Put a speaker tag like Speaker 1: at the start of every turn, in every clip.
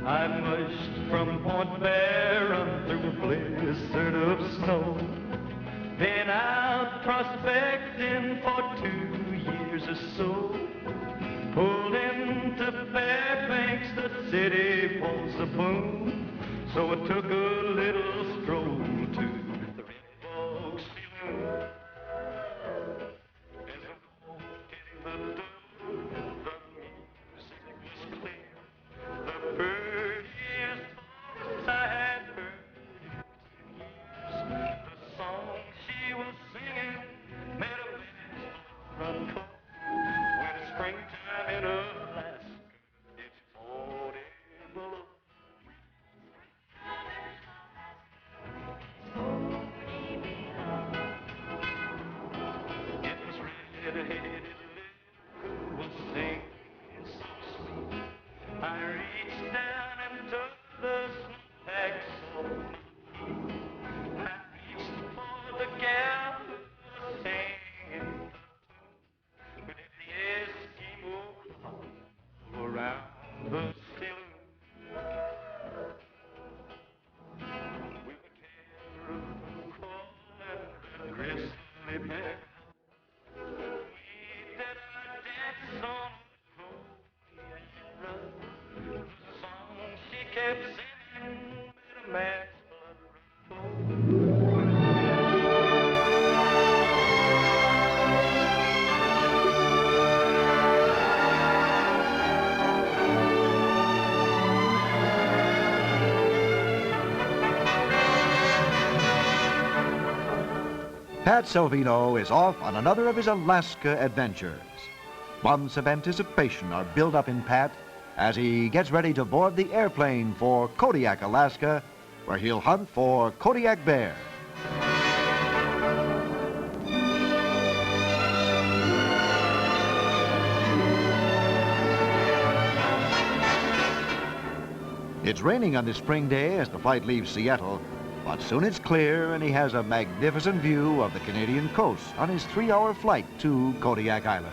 Speaker 1: I mushed from Point Bear on through a blizzard of snow. Been out prospecting for 2 years or so. Pulled into Fairbanks, the city pulls the boom. So I took a little stroll to the Red Bog Saloon. As I walked in the door, the music was clear. The prettiest voice I had heard in years. The song she was singing made a man's blood run cold. When it's springtime in Alaska, it's 40 below. It was red-headed who was singing so sweet. I reached down and took the snack so neat. I reached for the gal who was singing the tune. But the Eskimo all around the saloon. We were terrible cold and grizzly bear. We did our dance on the Kodiak. The song she kept singing made a man's blood run cold.
Speaker 2: Pat Salvino is off on another of his Alaska adventures. Months of anticipation are built up in Pat as he gets ready to board the airplane for Kodiak, Alaska, where he'll hunt for Kodiak Bear. It's raining on this spring day as the flight leaves Seattle, but soon it's clear and he has a magnificent view of the Canadian coast on his 3-hour flight to Kodiak Island.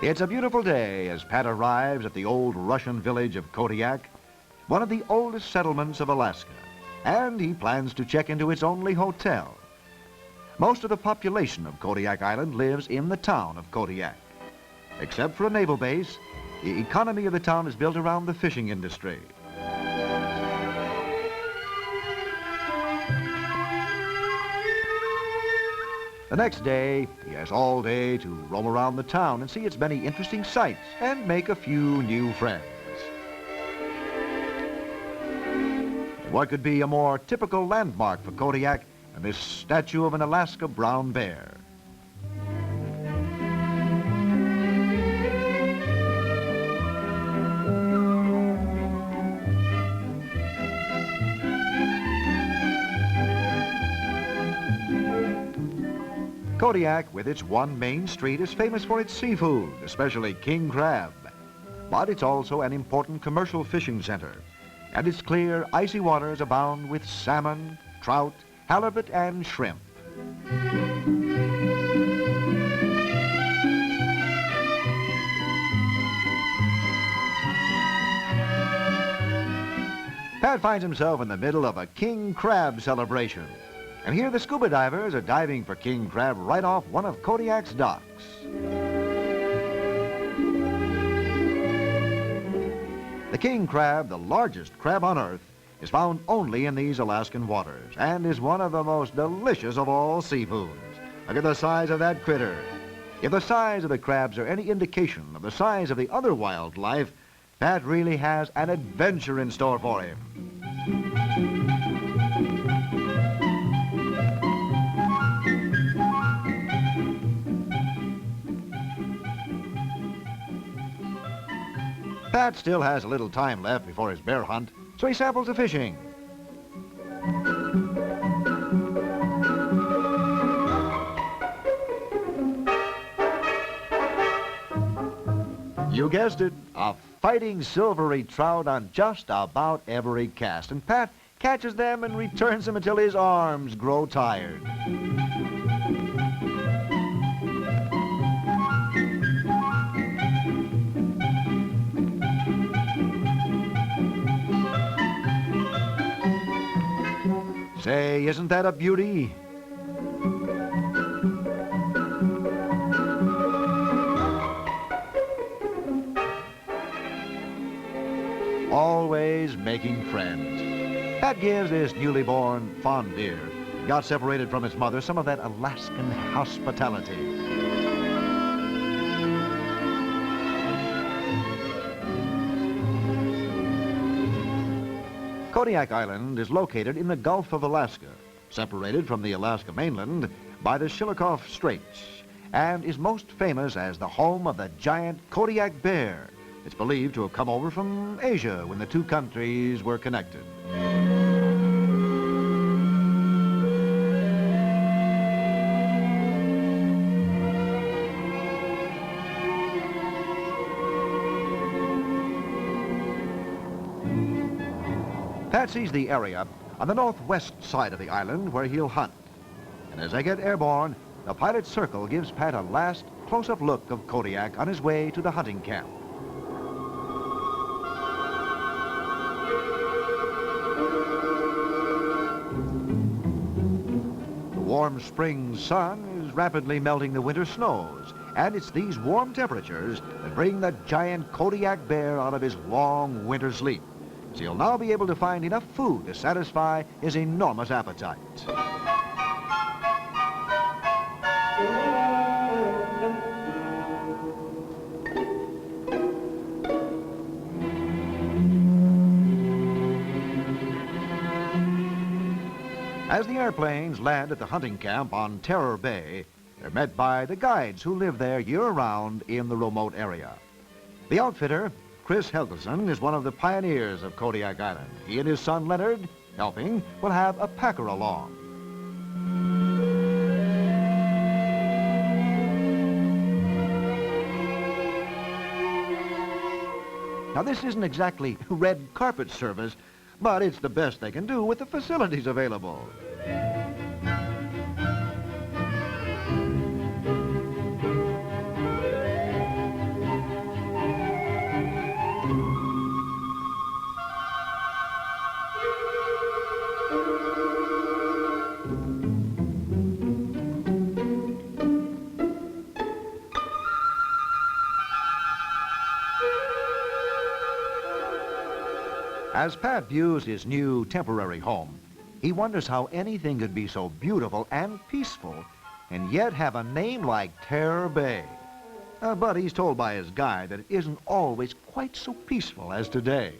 Speaker 2: It's a beautiful day as Pat arrives at the old Russian village of Kodiak, one of the oldest settlements of Alaska. And he plans to check into its only hotel. Most of the population of Kodiak Island lives in the town of Kodiak. Except for a naval base, the economy of the town is built around the fishing industry. The next day, he has all day to roam around the town and see its many interesting sights and make a few new friends. What could be a more typical landmark for Kodiak than this statue of an Alaska brown bear? Kodiak, with its one main street, is famous for its seafood, especially king crab. But it's also an important commercial fishing center, and its clear, icy waters abound with salmon, trout, halibut, and shrimp. Pat finds himself in the middle of a king crab celebration. And here the scuba divers are diving for king crab right off one of Kodiak's docks. The king crab, the largest crab on Earth, is found only in these Alaskan waters and is one of the most delicious of all seafoods. Look at the size of that critter. If the size of the crabs are any indication of the size of the other wildlife, Pat really has an adventure in store for him. Pat still has a little time left before his bear hunt, so he samples the fishing. You guessed it, a fighting silvery trout on just about every cast, and Pat catches them and returns them until his arms grow tired. Say, isn't that a beauty? Always making friends. Pat gives his newly born fawn deer, got separated from his mother, some of that Alaskan hospitality. Kodiak Island is located in the Gulf of Alaska, separated from the Alaska mainland by the Shelikof Strait, and is most famous as the home of the giant Kodiak Bear. It's believed to have come over from Asia when the two countries were connected. Pat sees the area on the northwest side of the island where he'll hunt. And as they get airborne, the pilot's circle gives Pat a last close-up look of Kodiak on his way to the hunting camp. The warm spring sun is rapidly melting the winter snows, and it's these warm temperatures that bring the giant Kodiak Bear out of his long winter sleep. So he'll now be able to find enough food to satisfy his enormous appetite. As the airplanes land at the hunting camp on Terror Bay, they're met by the guides who live there year-round in the remote area. The outfitter, Chris Helgeson, is one of the pioneers of Kodiak Island. He and his son Leonard, helping, will have a packer along. Now, this isn't exactly red carpet service, but it's the best they can do with the facilities available. As Pat views his new temporary home, he wonders how anything could be so beautiful and peaceful and yet have a name like Terror Bay. But he's told by his guide that it isn't always quite so peaceful as today.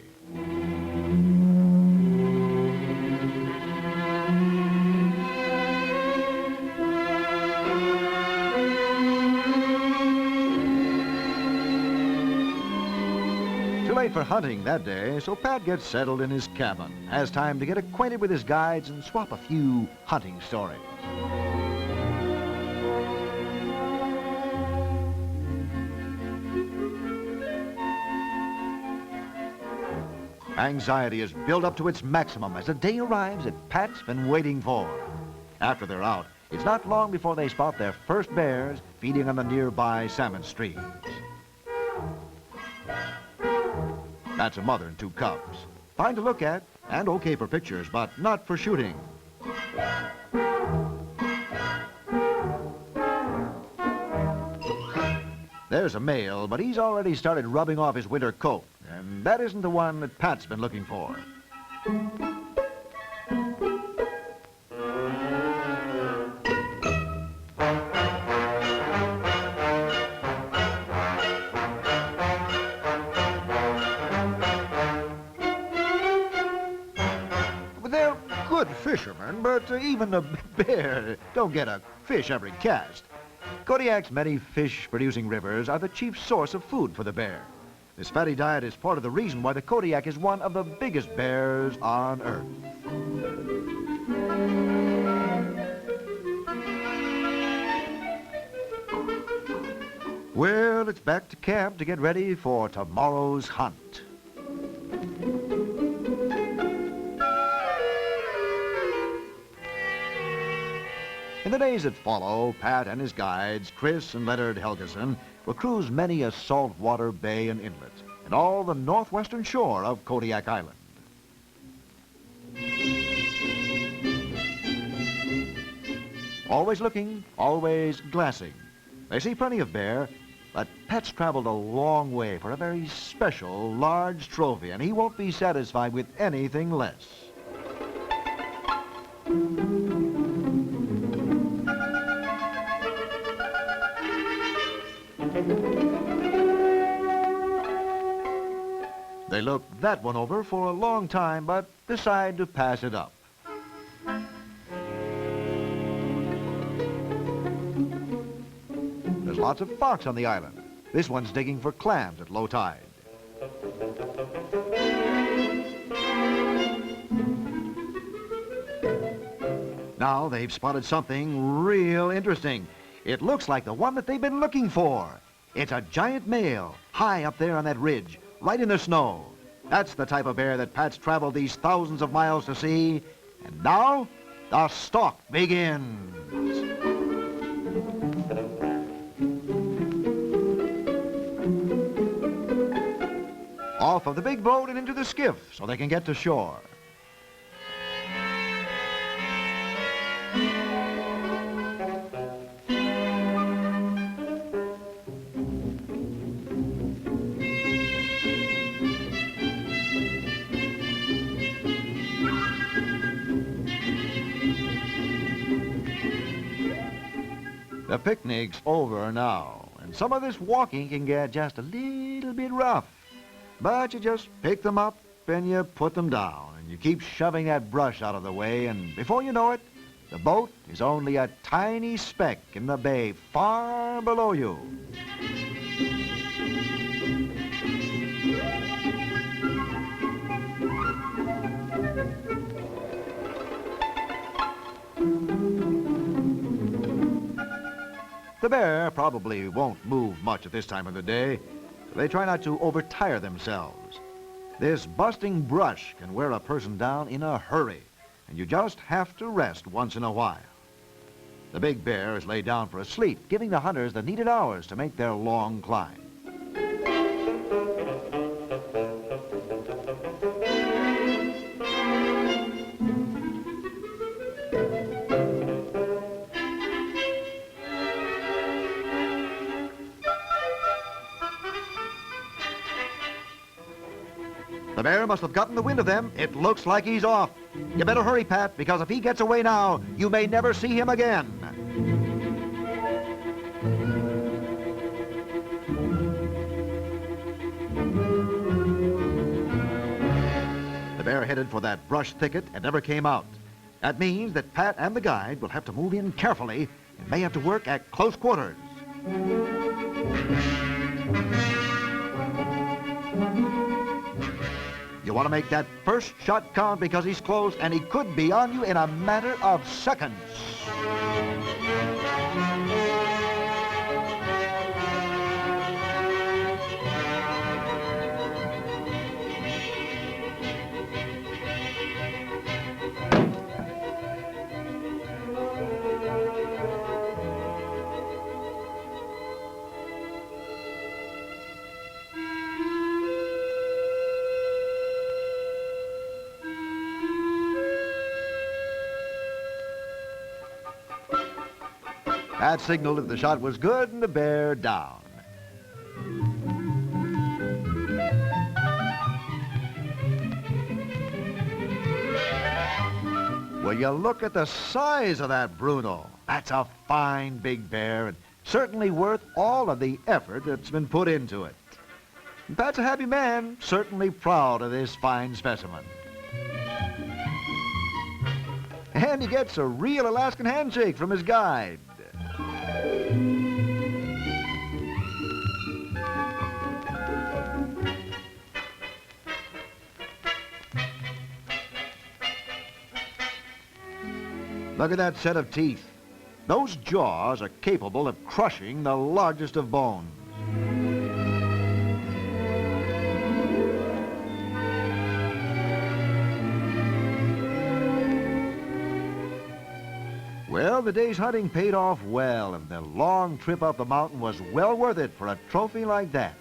Speaker 2: Too late for hunting that day, so Pat gets settled in his cabin, has time to get acquainted with his guides and swap a few hunting stories. Anxiety is built up to its maximum as the day arrives that Pat's been waiting for. After they're out, it's not long before they spot their first bears feeding on the nearby salmon streams. That's a mother and two cubs. Fine to look at and okay for pictures, but not for shooting. There's a male, but he's already started rubbing off his winter coat, and that isn't the one that Pat's been looking for. They're good fishermen, but even a bear don't get a fish every cast. Kodiak's many fish-producing rivers are the chief source of food for the bear. This fatty diet is part of the reason why the Kodiak is one of the biggest bears on Earth. Well, it's back to camp to get ready for tomorrow's hunt. In the days that follow, Pat and his guides, Chris and Leonard Helgeson, will cruise many a saltwater bay and inlet and all the northwestern shore of Kodiak Island. Always looking, always glassing. They see plenty of bear, but Pat's traveled a long way for a very special, large trophy, and he won't be satisfied with anything less. They look that one over for a long time, but decide to pass it up. There's lots of fox on the island. This one's digging for clams at low tide. Now they've spotted something real interesting. It looks like the one that they've been looking for. It's a giant male, high up there on that ridge, right in the snow. That's the type of bear that Pat's traveled these thousands of miles to see. And now, the stalk begins. Off of the big boat and into the skiff so they can get to shore. The picnic's over now, and some of this walking can get just a little bit rough. But you just pick them up and you put them down, and you keep shoving that brush out of the way, and before you know it, the boat is only a tiny speck in the bay far below you. The bear probably won't move much at this time of the day. They try not to overtire themselves. This busting brush can wear a person down in a hurry, and you just have to rest once in a while. The big bear is laid down for a sleep, giving the hunters the needed hours to make their long climb. The bear must have gotten the wind of them. It looks like he's off. You better hurry, Pat, because if he gets away now, you may never see him again. The bear headed for that brush thicket and never came out. That means that Pat and the guide will have to move in carefully and may have to work at close quarters. You want to make that first shot count because he's close and he could be on you in a matter of seconds. Pat signaled that the shot was good and the bear down. Will you look at the size of that Bruno? That's a fine big bear and certainly worth all of the effort that's been put into it. And Pat's a happy man, certainly proud of this fine specimen. And he gets a real Alaskan handshake from his guide. Look at that set of teeth. Those jaws are capable of crushing the largest of bones. Well, the day's hunting paid off well, and the long trip up the mountain was well worth it for a trophy like that.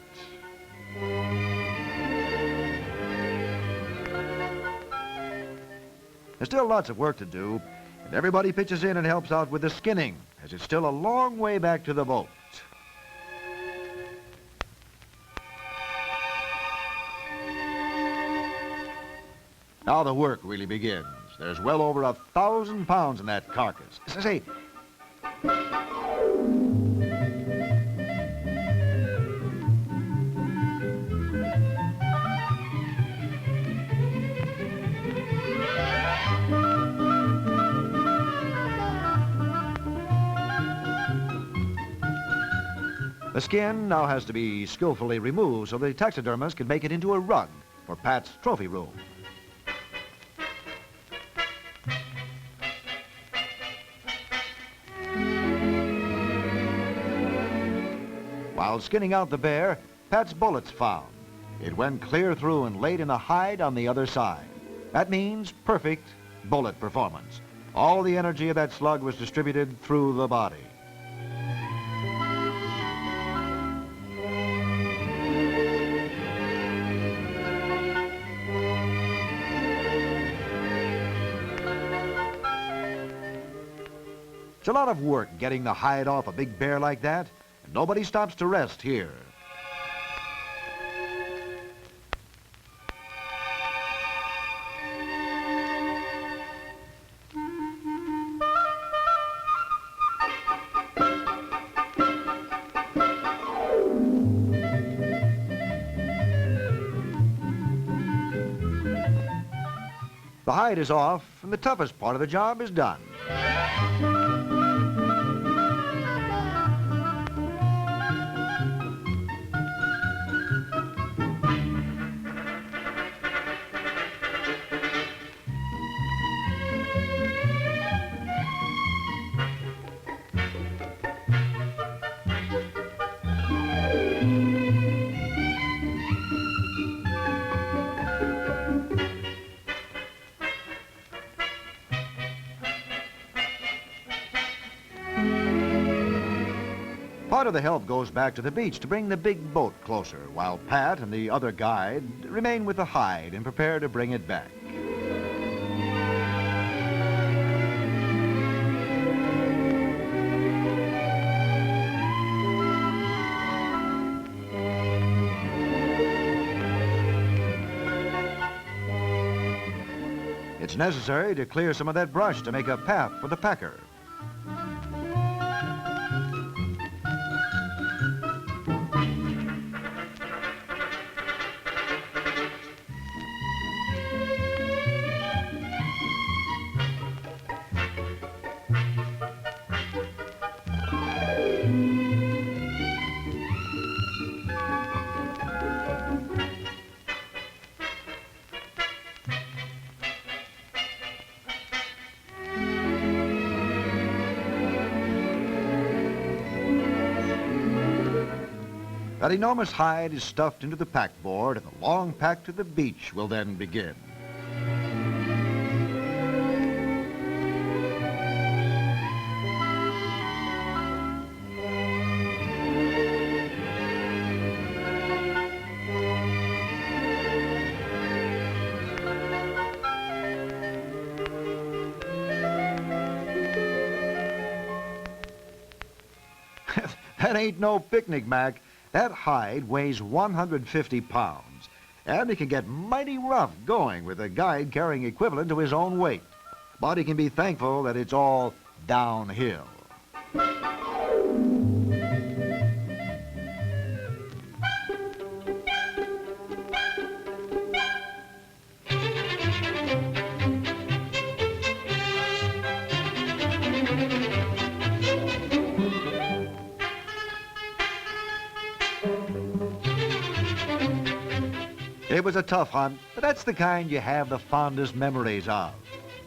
Speaker 2: There's still lots of work to do, and everybody pitches in and helps out with the skinning, as it's still a long way back to the boat. Now the work really begins. There's well over 1,000 pounds in that carcass. Say, the skin now has to be skillfully removed so the taxidermist can make it into a rug for Pat's trophy room. While skinning out the bear, Pat's bullet's found. It went clear through and laid in the hide on the other side. That means perfect bullet performance. All the energy of that slug was distributed through the body. It's a lot of work getting the hide off a big bear like that, and nobody stops to rest here. The hide is off, and the toughest part of the job is done. Part of the help goes back to the beach to bring the big boat closer, while Pat and the other guide remain with the hide and prepare to bring it back. It's necessary to clear some of that brush to make a path for the packer. That enormous hide is stuffed into the packboard, and the long pack to the beach will then begin. That ain't no picnic, Mac. That hide weighs 150 pounds, and it can get mighty rough going with a guide carrying equivalent to his own weight. But he can be thankful that it's all downhill. It was a tough hunt, but that's the kind you have the fondest memories of.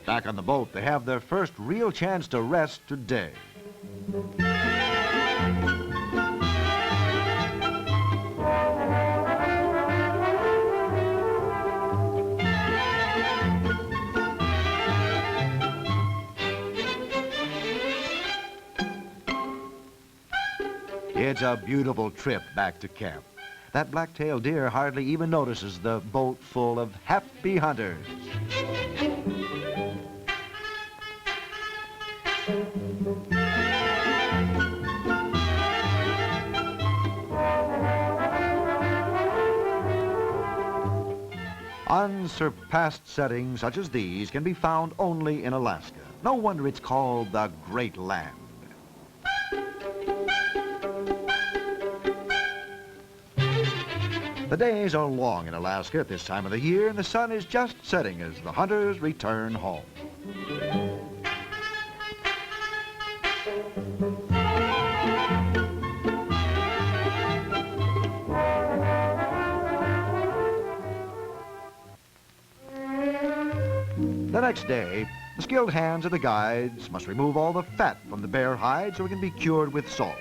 Speaker 2: Back on the boat, they have their first real chance to rest today. It's a beautiful trip back to camp. That black-tailed deer hardly even notices the boat full of happy hunters. Unsurpassed settings such as these can be found only in Alaska. No wonder it's called the Great Land. The days are long in Alaska at this time of the year, and the sun is just setting as the hunters return home. The next day, the skilled hands of the guides must remove all the fat from the bear hide so it can be cured with salt.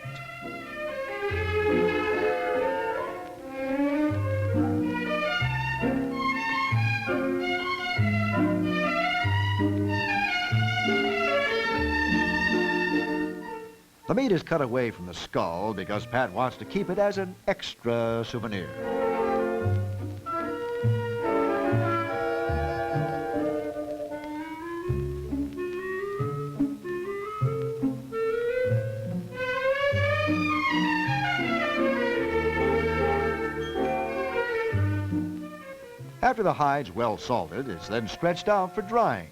Speaker 2: The meat is cut away from the skull because Pat wants to keep it as an extra souvenir. After the hide's well salted, it's then stretched out for drying.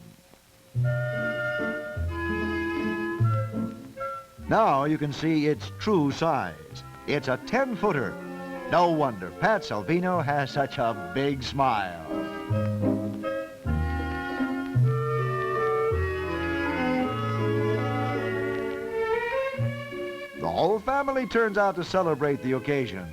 Speaker 2: Now you can see its true size. It's a 10-footer. No wonder Pat Salvino has such a big smile. The whole family turns out to celebrate the occasion.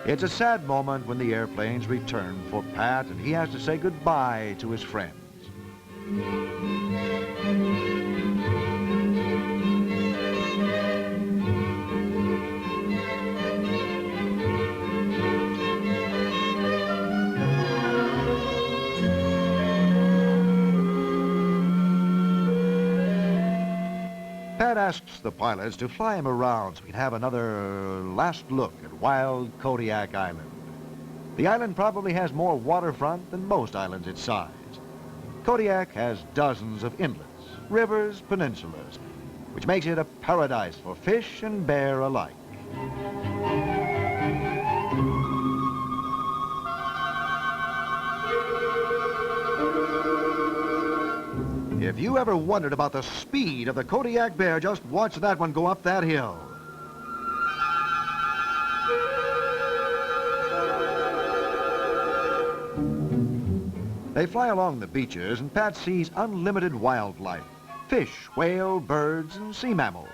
Speaker 2: It's a sad moment when the airplanes return for Pat and he has to say goodbye to his friends. Pat asks the pilots to fly him around so we can have another last look at wild Kodiak Island. The island probably has more waterfront than most islands its size. Kodiak has dozens of inlets, rivers, peninsulas, which makes it a paradise for fish and bear alike. If you ever wondered about the speed of the Kodiak Bear, just watch that one go up that hill. They fly along the beaches and Pat sees unlimited wildlife, fish, whale, birds, and sea mammals.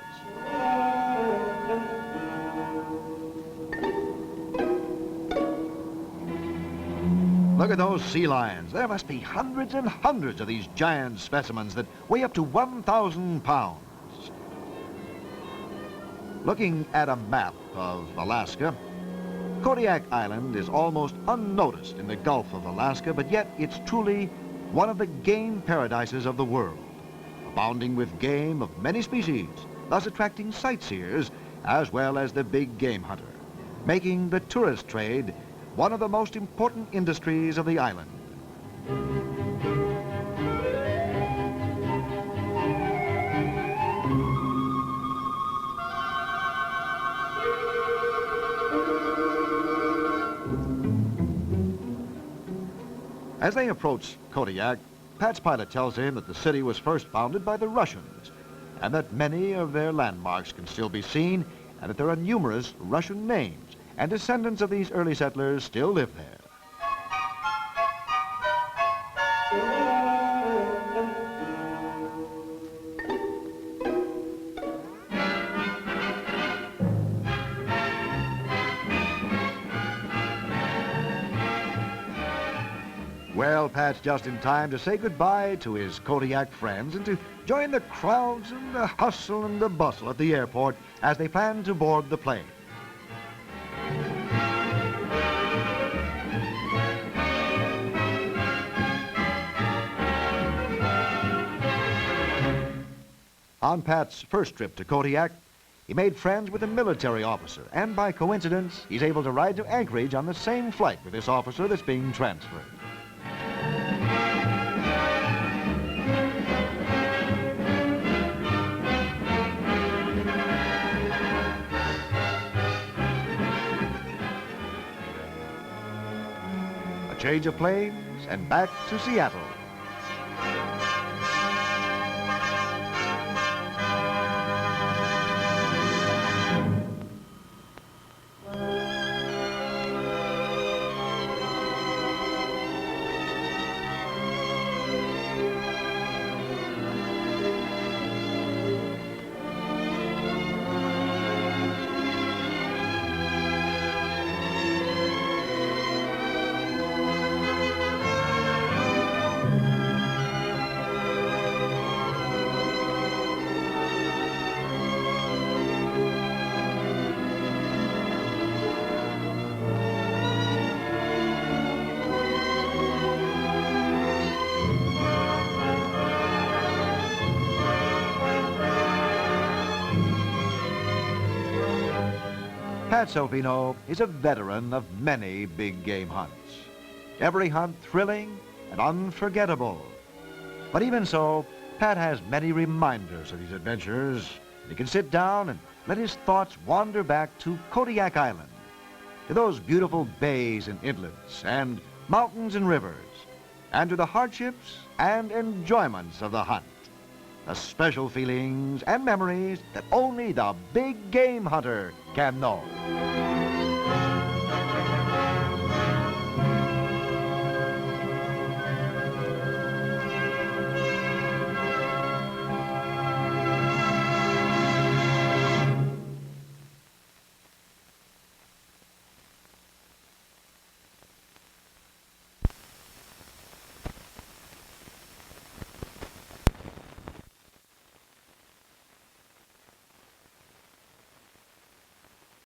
Speaker 2: Look at those sea lions. There must be hundreds and hundreds of these giant specimens that weigh up to 1,000 pounds. Looking at a map of Alaska, Kodiak Island is almost unnoticed in the Gulf of Alaska, but yet it's truly one of the game paradises of the world, abounding with game of many species, thus attracting sightseers as well as the big game hunter, making the tourist trade one of the most important industries of the island. As they approach Kodiak, Pat's pilot tells him that the city was first founded by the Russians and that many of their landmarks can still be seen and that there are numerous Russian names and descendants of these early settlers still live there. Well, Pat's just in time to say goodbye to his Kodiak friends and to join the crowds and the hustle and the bustle at the airport as they plan to board the plane. On Pat's first trip to Kodiak, he made friends with a military officer, and by coincidence, he's able to ride to Anchorage on the same flight with this officer that's being transferred. A change of planes and back to Seattle. Pat Salvino is a veteran of many big game hunts. Every hunt thrilling and unforgettable. But even so, Pat has many reminders of these adventures. He can sit down and let his thoughts wander back to Kodiak Island, to those beautiful bays and inlets and mountains and rivers, and to the hardships and enjoyments of the hunt. The special feelings and memories that only the big game hunter can know.